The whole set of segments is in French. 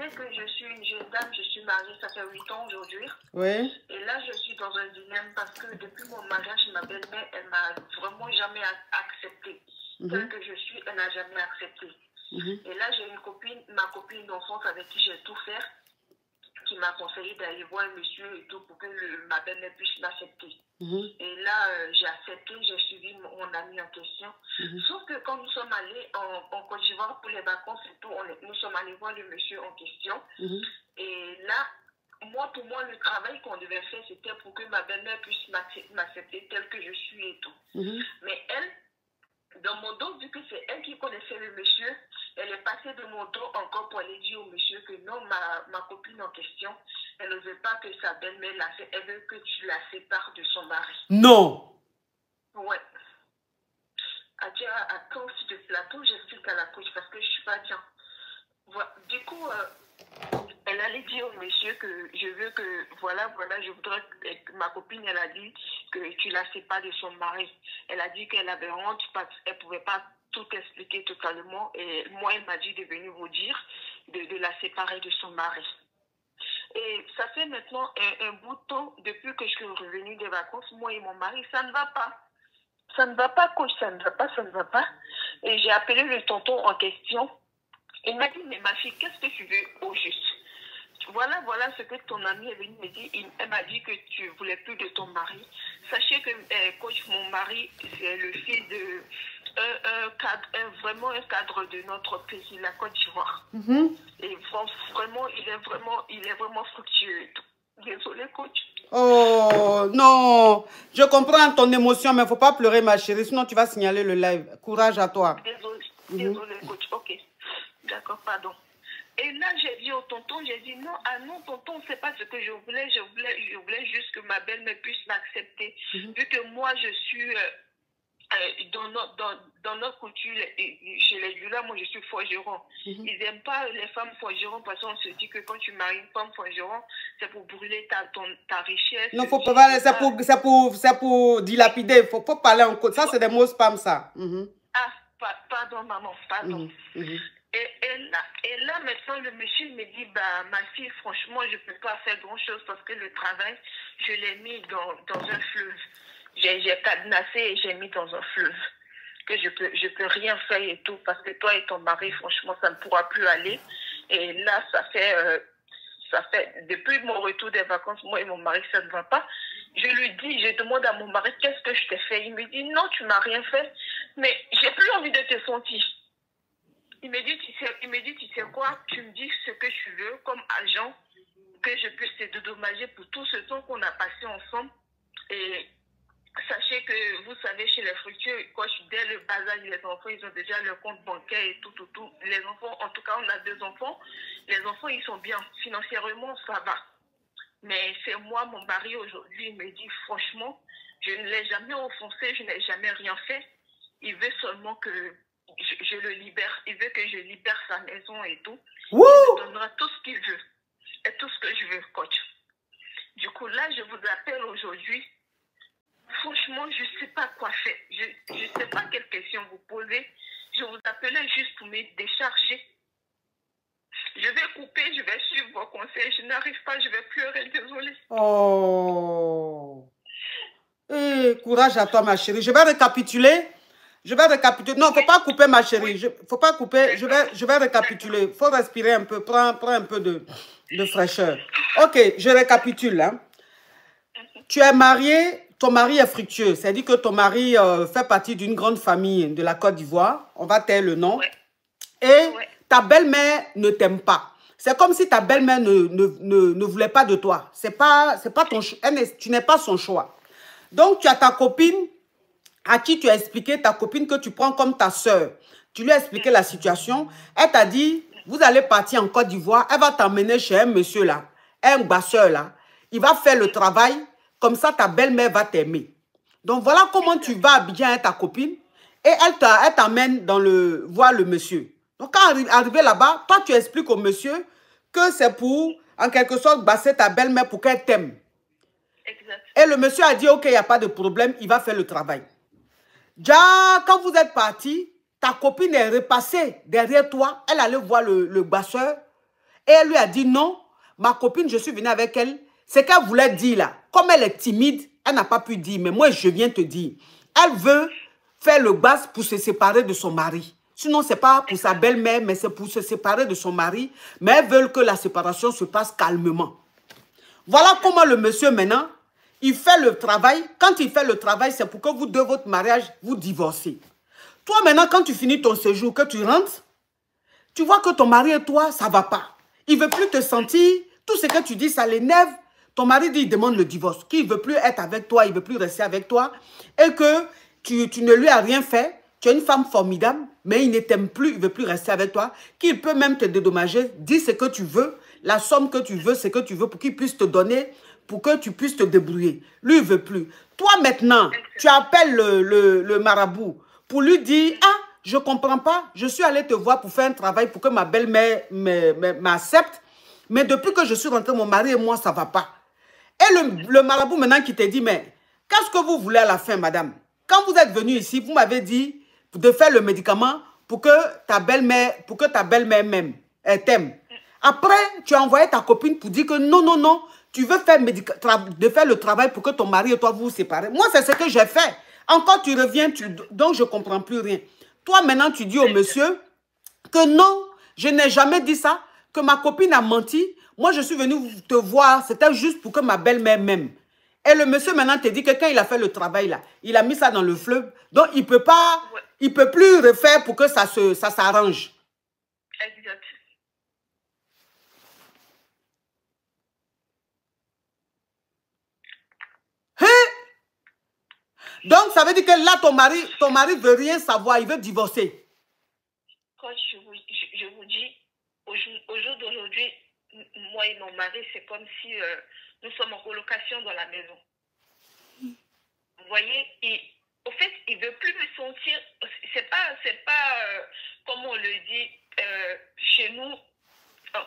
sais que je suis une jeune dame, je suis mariée, ça fait 8 ans aujourd'hui. Oui. Et là, je suis dans un dilemme parce que depuis mon mariage, ma belle-mère, elle m'a vraiment jamais acceptée. Telle que je suis, elle n'a jamais accepté. Et là, j'ai une copine, ma copine d'enfance avec qui j'ai tout fait, qui m'a conseillé d'aller voir un monsieur et tout pour que ma belle-mère puisse m'accepter. Et là, j'ai accepté, j'ai suivi mon ami en question. Sauf que quand nous sommes allés en Côte d'Ivoire pour les vacances et tout, nous sommes allés voir le monsieur en question. Et là, pour moi, le travail qu'on devait faire, c'était pour que ma belle-mère puisse m'accepter telle que je suis et tout. Mais elle, dans mon dos, vu que c'est elle qui connaissait le monsieur, elle est passée de mon dos encore pour aller dire au monsieur que non, ma copine en question, elle ne veut pas que sa belle-mère elle veut que tu la sépares de son mari. Non. Ouais. Attends, sur le plateau, j'explique à la coach parce que je ne suis pas bien. Voilà. Du coup, elle allait dire au monsieur que je veux que, voilà, je voudrais que ma copine, elle a dit que tu la sépares de son mari. Elle a dit qu'elle avait honte parce qu'elle ne pouvait pas tout expliquer totalement. Et moi, elle m'a dit de venir vous dire de la séparer de son mari. Et ça fait maintenant un bout de temps, depuis que je suis revenue des vacances, moi et mon mari, ça ne va pas. Ça ne va pas, coach, ça ne va pas. Et j'ai appelé le tonton en question. Il m'a dit, mais ma fille, qu'est-ce que tu veux au juste? Voilà ce que ton ami est venu me dire. Elle m'a dit que tu ne voulais plus de ton mari. Sachez que, coach, mon mari, c'est le fils de vraiment un cadre de notre pays, la Côte d'Ivoire. Et vraiment, il est vraiment fructueux. Désolée, coach. Oh, non. Je comprends ton émotion, mais il ne faut pas pleurer, ma chérie. Sinon, tu vas signaler le live. Courage à toi. Désolée, coach. Ok. D'accord, pardon. Et là, j'ai dit au tonton, j'ai dit non, non, tonton, c'est pas ce que je voulais. Je voulais juste que ma belle-mère puisse m'accepter. Vu que moi, je suis dans notre culture, chez les Jula, moi, je suis forgeron. Ils n'aiment pas les femmes forgerons parce qu'on se dit que quand tu maries une femme forgeron, c'est pour brûler ta richesse. Non, faut pas, c'est pour dilapider. Il faut parler en code. Ça, c'est des mots spam, ça. Pardon, maman, pardon. Et là, maintenant, le monsieur me dit, bah, ma fille, franchement, je ne peux pas faire grand-chose parce que le travail, je l'ai mis dans un fleuve. J'ai cadenassé et j'ai mis dans un fleuve. Que je peux rien faire et tout parce que toi et ton mari, franchement, ça ne pourra plus aller. Et là, ça fait depuis mon retour des vacances, moi et mon mari, ça ne va pas. Je demande à mon mari, qu'est-ce que je t'ai fait? Il me dit, non, tu m'as rien fait, mais j'ai plus envie de te sentir. Il me dit, tu sais quoi, tu me dis ce que tu veux comme agent, que je puisse te dédommager pour tout ce temps qu'on a passé ensemble. Et sachez que, vous savez, chez les fructueux, dès le bas âge, les enfants, ils ont déjà leur compte bancaire et tout. Les enfants, en tout cas, on a 2 enfants. Les enfants, ils sont bien. Financièrement, ça va. Mais c'est moi, mon mari, aujourd'hui, il me dit, franchement, je ne l'ai jamais offensé, je n'ai jamais rien fait. Il veut seulement que je le libère. Il veut que je libère sa maison et tout. Wouh! Il me donnera tout ce qu'il veut. Et tout ce que je veux, coach. Du coup, là, je vous appelle aujourd'hui. Franchement, je ne sais pas quoi faire. Je ne sais pas quelle question vous poser. Je vous appelais juste pour me décharger. Je vais couper, je vais suivre vos conseils. Je n'arrive pas, je vais pleurer, désolée. Oh. Courage à toi, ma chérie. Je vais récapituler. Non, il ne faut pas couper, ma chérie. Il ne faut pas couper. Je vais récapituler. Il faut respirer un peu. Prends un peu de fraîcheur. Ok, je récapitule. Hein. Tu es marié. Ton mari est fructueux. C'est-à-dire que ton mari fait partie d'une grande famille de la Côte d'Ivoire. On va taire le nom. Ouais. Et ta belle-mère ne t'aime pas. C'est comme si ta belle-mère ne voulait pas de toi. C'est pas ton choix. Tu n'es pas son choix. Donc, tu as ta copine à qui tu as expliqué, ta copine que tu prends comme ta soeur. Tu lui as expliqué la situation. Elle t'a dit, vous allez partir en Côte d'Ivoire. Elle va t'emmener chez un monsieur là, un basseur là. Il va faire le travail. Comme ça, ta belle-mère va t'aimer. Donc, voilà comment tu vas bien avec ta copine. Et elle t'amène voir le monsieur. Donc, quand arrivé là-bas, toi, tu expliques au monsieur que c'est pour, en quelque sorte, basser ta belle-mère pour qu'elle t'aime. Et le monsieur a dit, ok, il n'y a pas de problème, il va faire le travail. Déjà, quand vous êtes partis, ta copine est repassée derrière toi. Elle allait voir le basseur. Et elle lui a dit non, ma copine, je suis venue avec elle. Ce qu'elle voulait dire là, comme elle est timide, elle n'a pas pu dire. Mais moi, je viens te dire. Elle veut faire le bas pour se séparer de son mari. Sinon, ce n'est pas pour sa belle-mère, mais c'est pour se séparer de son mari. Mais elles veulent que la séparation se passe calmement. Voilà comment le monsieur maintenant, il fait le travail. Quand il fait le travail, c'est pour que vous, de votre mariage, vous divorcez. Toi maintenant, quand tu finis ton séjour, que tu rentres, tu vois que ton mari et toi, ça ne va pas. Il ne veut plus te sentir. Tout ce que tu dis, ça l'énerve. Ton mari dit, il demande le divorce. Qu'il ne veut plus être avec toi, il ne veut plus rester avec toi. Et que tu ne lui as rien fait. Tu es une femme formidable, mais il ne t'aime plus, il ne veut plus rester avec toi. Qu'il peut même te dédommager. Dis ce que tu veux, la somme que tu veux, ce que tu veux, pour qu'il puisse te donner, pour que tu puisses te débrouiller. Lui, il ne veut plus. Toi, maintenant, tu appelles le marabout pour lui dire, ah, je ne comprends pas, je suis allée te voir pour faire un travail pour que ma belle-mère m'accepte. Mais depuis que je suis rentrée, mon mari et moi, ça ne va pas. Et le marabout maintenant qui te dit, mais qu'est-ce que vous voulez à la fin, madame? Quand vous êtes venu ici, vous m'avez dit de faire le médicament pour que ta belle-mère m'aime, elle t'aime. Après, tu as envoyé ta copine pour dire que non, non, non, tu veux faire le travail pour que ton mari et toi vous séparez. Moi, c'est ce que j'ai fait. Encore, tu reviens, donc je ne comprends plus rien. Toi, maintenant, tu dis au monsieur que non, je n'ai jamais dit ça, que ma copine a menti. Moi, je suis venue te voir, c'était juste pour que ma belle-mère m'aime. Et le monsieur maintenant te dit que quand il a fait le travail là, il a mis ça dans le fleuve. Donc, il peut pas, il peut plus refaire pour que ça s'arrange. Exact. Hein? Donc, ça veut dire que là, ton mari veut rien savoir, il veut divorcer. Quand je vous dis, au jour d'aujourd'hui, moi et mon mari, c'est comme si nous sommes en colocation dans la maison. Vous voyez, au fait, il ne veut plus me sentir. C'est pas comme on le dit chez nous. Oh,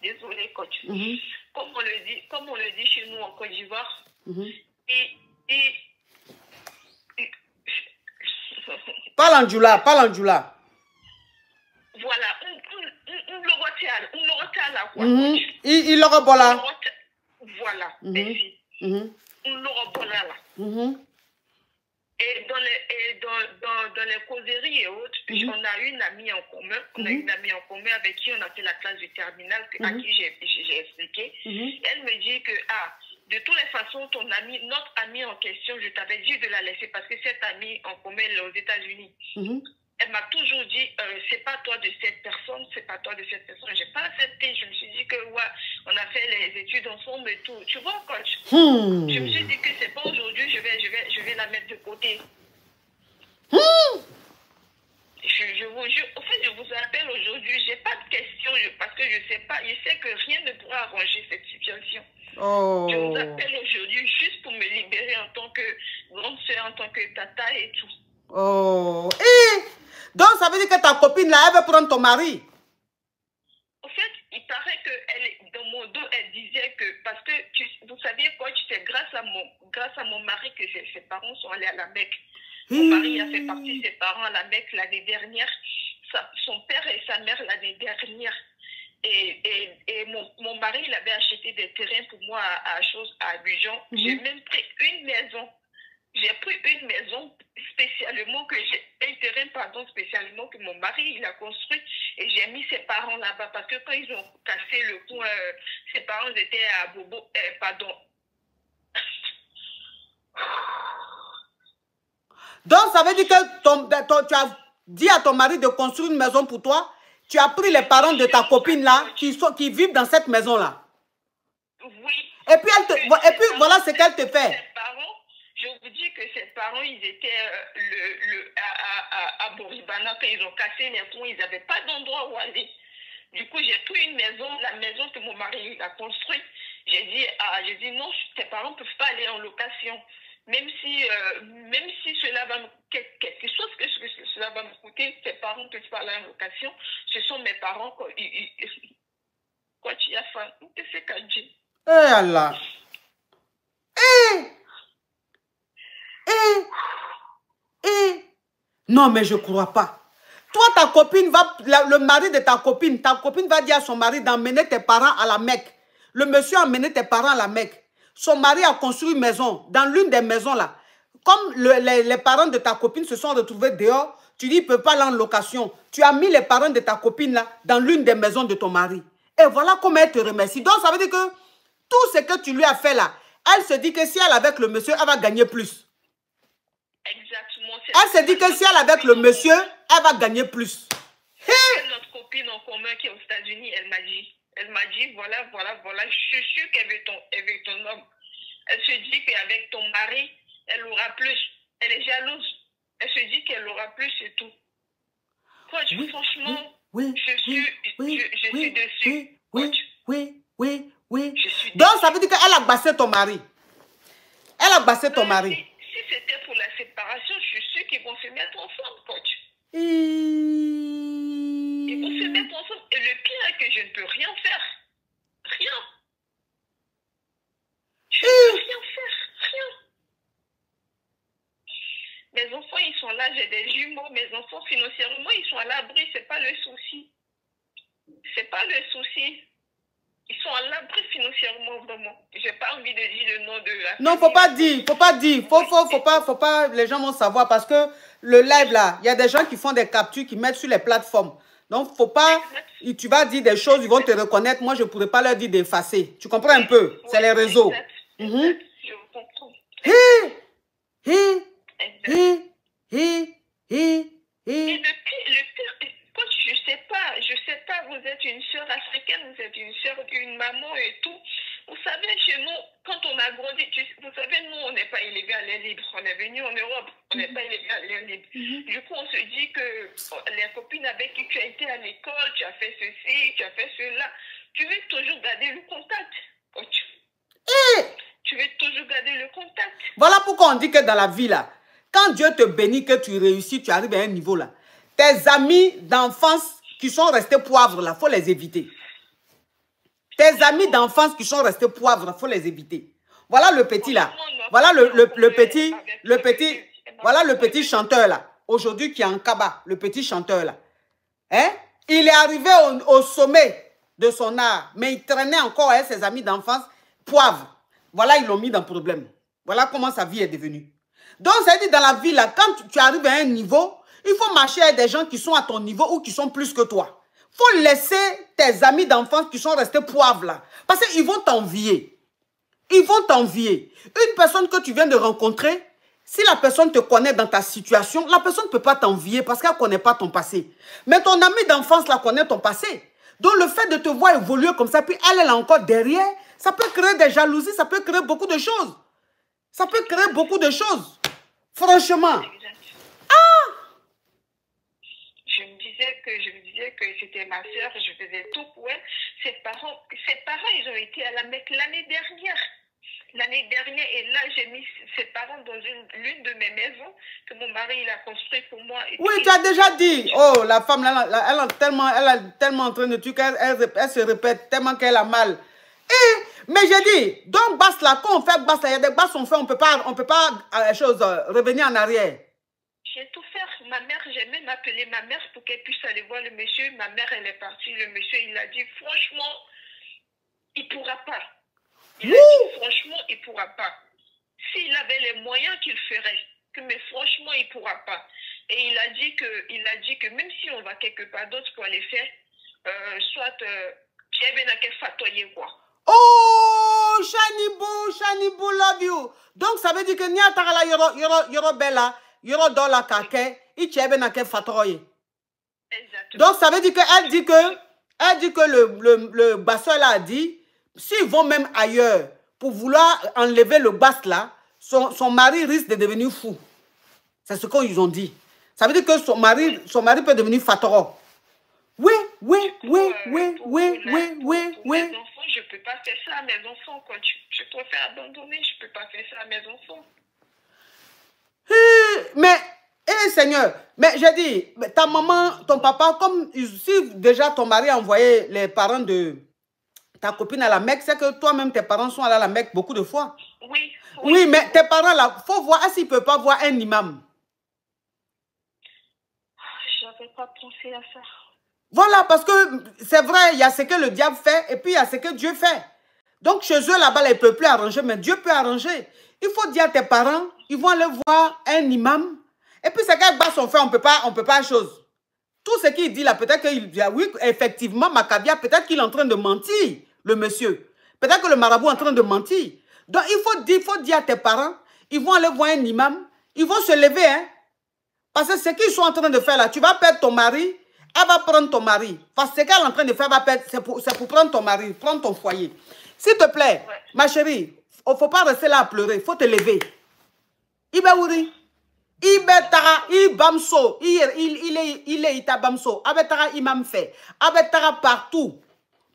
désolé, coach. Comme on le dit chez nous en Côte d'Ivoire. Parle en djoula, parle en djoula. Voilà, on le retient là, quoi. Il le rebola. Voilà, merci. On le rebola là. Et dans les causeries et autres, on a une amie en commun. On a une amie en commun avec qui on a fait la classe du terminal, à qui j'ai expliqué. Elle me dit que, de toutes les façons, notre amie en question, je t'avais dit de la laisser parce que cette amie en commun, elle est aux États-Unis. Elle m'a toujours dit, c'est pas toi de cette personne, c'est pas toi de cette personne. J'ai pas accepté. Je me suis dit que, ouais, on a fait les études ensemble et tout. Tu vois, coach? Je me suis dit que c'est pas aujourd'hui, je vais la mettre de côté. Je vous jure, en fait, je vous appelle aujourd'hui, j'ai pas de questions parce que je sais pas, je sais que rien ne pourra arranger cette situation. Je vous appelle aujourd'hui juste pour me libérer en tant que grande soeur, en tant que tata et tout. Donc, ça veut dire que ta copine, là, elle veut prendre ton mari. En fait, il paraît que dans mon dos, elle disait que, parce que, vous saviez quoi, c'est grâce à mon mari que ses parents sont allés à la Mecque. Mon mari a fait partie de ses parents à la Mecque l'année dernière, son père et sa mère l'année dernière. Et mon mari, il avait acheté des terrains pour moi à Abidjan. J'ai même pris une maison. J'ai pris une maison spécialement un terrain, pardon, spécialement que mon mari, il a construit. Et j'ai mis ses parents là-bas parce que quand ils ont cassé le coin, ses parents étaient à Bobo, pardon. Donc, ça veut dire que tu as dit à ton mari de construire une maison pour toi. Tu as pris les parents de ta copine là, qui vivent dans cette maison-là. Oui. Et puis voilà ce qu'elle te fait. Je vous dis que ses parents, ils étaient à Boribana, quand ils ont cassé les ponts, ils n'avaient pas d'endroit où aller. Du coup, j'ai pris une maison, la maison que mon mari a construite. J'ai dit non, tes parents ne peuvent pas aller en location. Même si cela va me... Quelque chose que cela va me coûter, tes parents ne peuvent pas aller en location. Ce sont mes parents. Quoi, tu as faim? Qu'est-ce que c'est dit? Eh Allah! Non, mais je ne crois pas. Toi, ta copine va, le mari de ta copine va dire à son mari d'emmener tes parents à la Mecque. Le monsieur a emmené tes parents à la Mecque. Son mari a construit une maison. Dans l'une des maisons là, comme les parents de ta copine se sont retrouvés dehors, tu dis, il ne peut pas aller en location. Tu as mis les parents de ta copine là dans l'une des maisons de ton mari. Et voilà comment elle te remercie. Donc, ça veut dire que tout ce que tu lui as fait là, elle se dit que si elle est avec le monsieur, elle va gagner plus. Exactement. Elle se dit que si elle est avec le monsieur, elle va gagner plus. C'est notre copine en commun qui est aux États-Unis, elle m'a dit, voilà, je suis sûre qu'elle veut ton homme. Elle se dit qu'avec ton mari, elle aura plus. Elle est jalouse. Elle se dit qu'elle aura plus et tout. Coach, oui, franchement, je suis dessus. Oui. Donc, ça veut dire qu'elle a bassé ton mari. Elle a bassé ton mari. Si c'était pour la séparation, je suis sûre qu'ils vont se mettre ensemble, coach. Ils vont se mettre ensemble. Et le pire est que je ne peux rien faire. Rien. Je ne peux rien faire. Rien. Mes enfants, ils sont là. J'ai des jumeaux. Mes enfants, financièrement, ils sont à l'abri. C'est pas le souci. C'est pas le souci. Ils sont à l'abri financièrement, vraiment. J'ai pas envie de dire le nom de la... Non, faut pas dire. Faut pas, les gens vont savoir parce que le live là, il y a des gens qui font des captures, qui mettent sur les plateformes. Donc, faut pas, tu vas dire des choses, ils vont te reconnaître. Moi, je pourrais pas leur dire d'effacer. Tu comprends un peu? C'est les réseaux. Je comprends. Et le pire, coach, je sais pas, vous êtes une sœur africaine, vous êtes une sœur, une maman et tout. Vous savez, chez nous, quand on a grandi, vous savez, nous, on n'est pas élevés à l'air libre. On est venu en Europe, on n'est pas élevés à l'air libre. Du coup, on se dit que les copines avec qui tu as été à l'école, tu as fait ceci, tu as fait cela, tu veux toujours garder le contact, coach. Tu veux toujours garder le contact. Voilà pourquoi on dit que dans la vie, là, quand Dieu te bénit, que tu réussis, tu arrives à un niveau, là, tes amis d'enfance qui sont restés poivres, là, il faut les éviter. Tes amis d'enfance qui sont restés poivres, il faut les éviter. Voilà le petit, là. Voilà voilà le petit chanteur, là. Aujourd'hui, qui est en Kaba, le petit chanteur, là. Hein? Il est arrivé au sommet de son art, mais il traînait encore avec ses amis d'enfance poivres. Voilà, ils l'ont mis dans le problème. Voilà comment sa vie est devenue. Donc, ça veut dire dans la vie, là, quand tu arrives à un niveau, il faut marcher avec des gens qui sont à ton niveau ou qui sont plus que toi. Il faut laisser tes amis d'enfance qui sont restés poivres, là. Parce qu'ils vont t'envier. Ils vont t'envier. Une personne que tu viens de rencontrer, si la personne te connaît dans ta situation, la personne ne peut pas t'envier parce qu'elle ne connaît pas ton passé. Mais ton ami d'enfance, là, connaît ton passé. Donc, le fait de te voir évoluer comme ça, puis elle est encore derrière, ça peut créer des jalousies, ça peut créer beaucoup de choses. Ça peut créer beaucoup de choses. Franchement. Je me disais que c'était ma soeur, je faisais tout pour elle. Ses parents, ils ont été à la Mecque l'année dernière. L'année dernière, et là, j'ai mis ses parents dans l'une de mes maisons que mon mari il a construit pour moi. Oui, tu as déjà dit. Oh, la femme, elle est tellement en train de tuer qu'elle se répète tellement qu'elle a mal. Mais j'ai dit, donc basse là, quand on fait basse là, il y a des basses on fait, on peut pas revenir en arrière. J'ai tout fait. Ma mère, j'ai même appelé ma mère pour qu'elle puisse aller voir le monsieur. Ma mère, elle est partie. Le monsieur, il a dit, franchement, il ne pourra pas. Il a dit, franchement, il ne pourra pas. S'il avait les moyens qu'il ferait, mais franchement, il ne pourra pas. Et il a dit que même si on va quelque part d'autre pour aller faire, soit tu es bien à quel fatoyer, quoi. Oh, Shanibou, love you. Donc, ça veut dire que Niatara yoro bella, yoro dola kake, ichebe na ke fatoye. Exactement. Donc, ça veut dire qu'elle dit que le basseur là a dit, s'ils vont même ailleurs pour vouloir enlever le basse là, son mari risque de devenir fou. C'est ce qu'ils ont dit. Ça veut dire que son mari peut devenir fatoro. Oui. Mes enfants, je ne peux pas faire ça à mes enfants. Quand je préfère abandonner, je ne peux pas faire ça à mes enfants. Mais, Seigneur, mais j'ai dit, ta maman, ton papa, comme si déjà ton mari a envoyé les parents de ta copine à la Mecque, c'est que toi-même, tes parents sont allés à la Mecque beaucoup de fois. Oui, mais tes parents là, il faut voir s'ils ne peuvent pas voir un imam. J'avais pas pensé à ça. Voilà, parce que c'est vrai, il y a ce que le diable fait et puis il y a ce que Dieu fait. Donc, chez eux, là-bas, ils ne peuvent plus arranger, mais Dieu peut arranger. Il faut dire à tes parents, ils vont aller voir un imam. Et puis, c'est qu'avec bas son frère, on peut pas chose. Tout ce qu'il dit là, peut-être qu'il dit, oui, effectivement, Maccabia, peut-être qu'il est en train de mentir, le monsieur. Peut-être que le marabout est en train de mentir. Donc, il faut dire à tes parents, ils vont aller voir un imam, ils vont se lever, hein. Parce que ce qu'ils sont en train de faire là, tu vas perdre ton mari, elle va prendre ton mari. Parce que ce qu'elle est en train de faire, c'est pour prendre ton mari, prendre ton foyer. S'il te plaît, ma chérie, il ne faut pas rester là à pleurer, il faut te lever. Ibeouri. Ibetara, Ibamso, il est Itabamso, Abetara Imam fait, Abetara partout,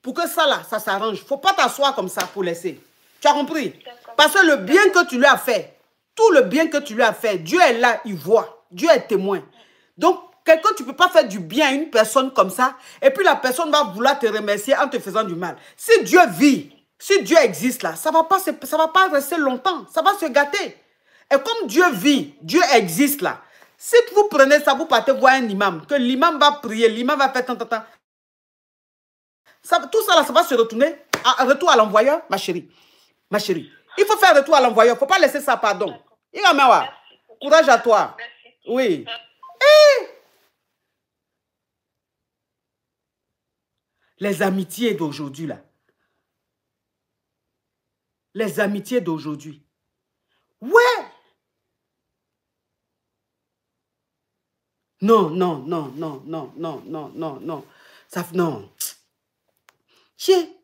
pour que ça là, ça s'arrange. Il ne faut pas t'asseoir comme ça pour laisser. Tu as compris? Parce que le bien que tu lui as fait, tout le bien que tu lui as fait, Dieu est là, il voit, Dieu est témoin. Donc, quelqu'un, tu ne peux pas faire du bien à une personne comme ça, et puis la personne va vouloir te remercier en te faisant du mal. Si Dieu vit, si Dieu existe là, ça ne va pas rester longtemps, ça va se gâter. Et comme Dieu vit, Dieu existe là. Si vous prenez ça, vous partez voir un imam, que l'imam va prier, l'imam va faire tant. Tout ça là, ça va se retourner. Retour à l'envoyeur, ma chérie. Ma chérie. Il faut faire retour à l'envoyeur. Il ne faut pas laisser ça, pardon. Courage à toi. Merci. Oui. Les amitiés d'aujourd'hui là. Les amitiés d'aujourd'hui. Ouais. Non, non, non, non, non, non, non, non, non. Ça, non. Chier.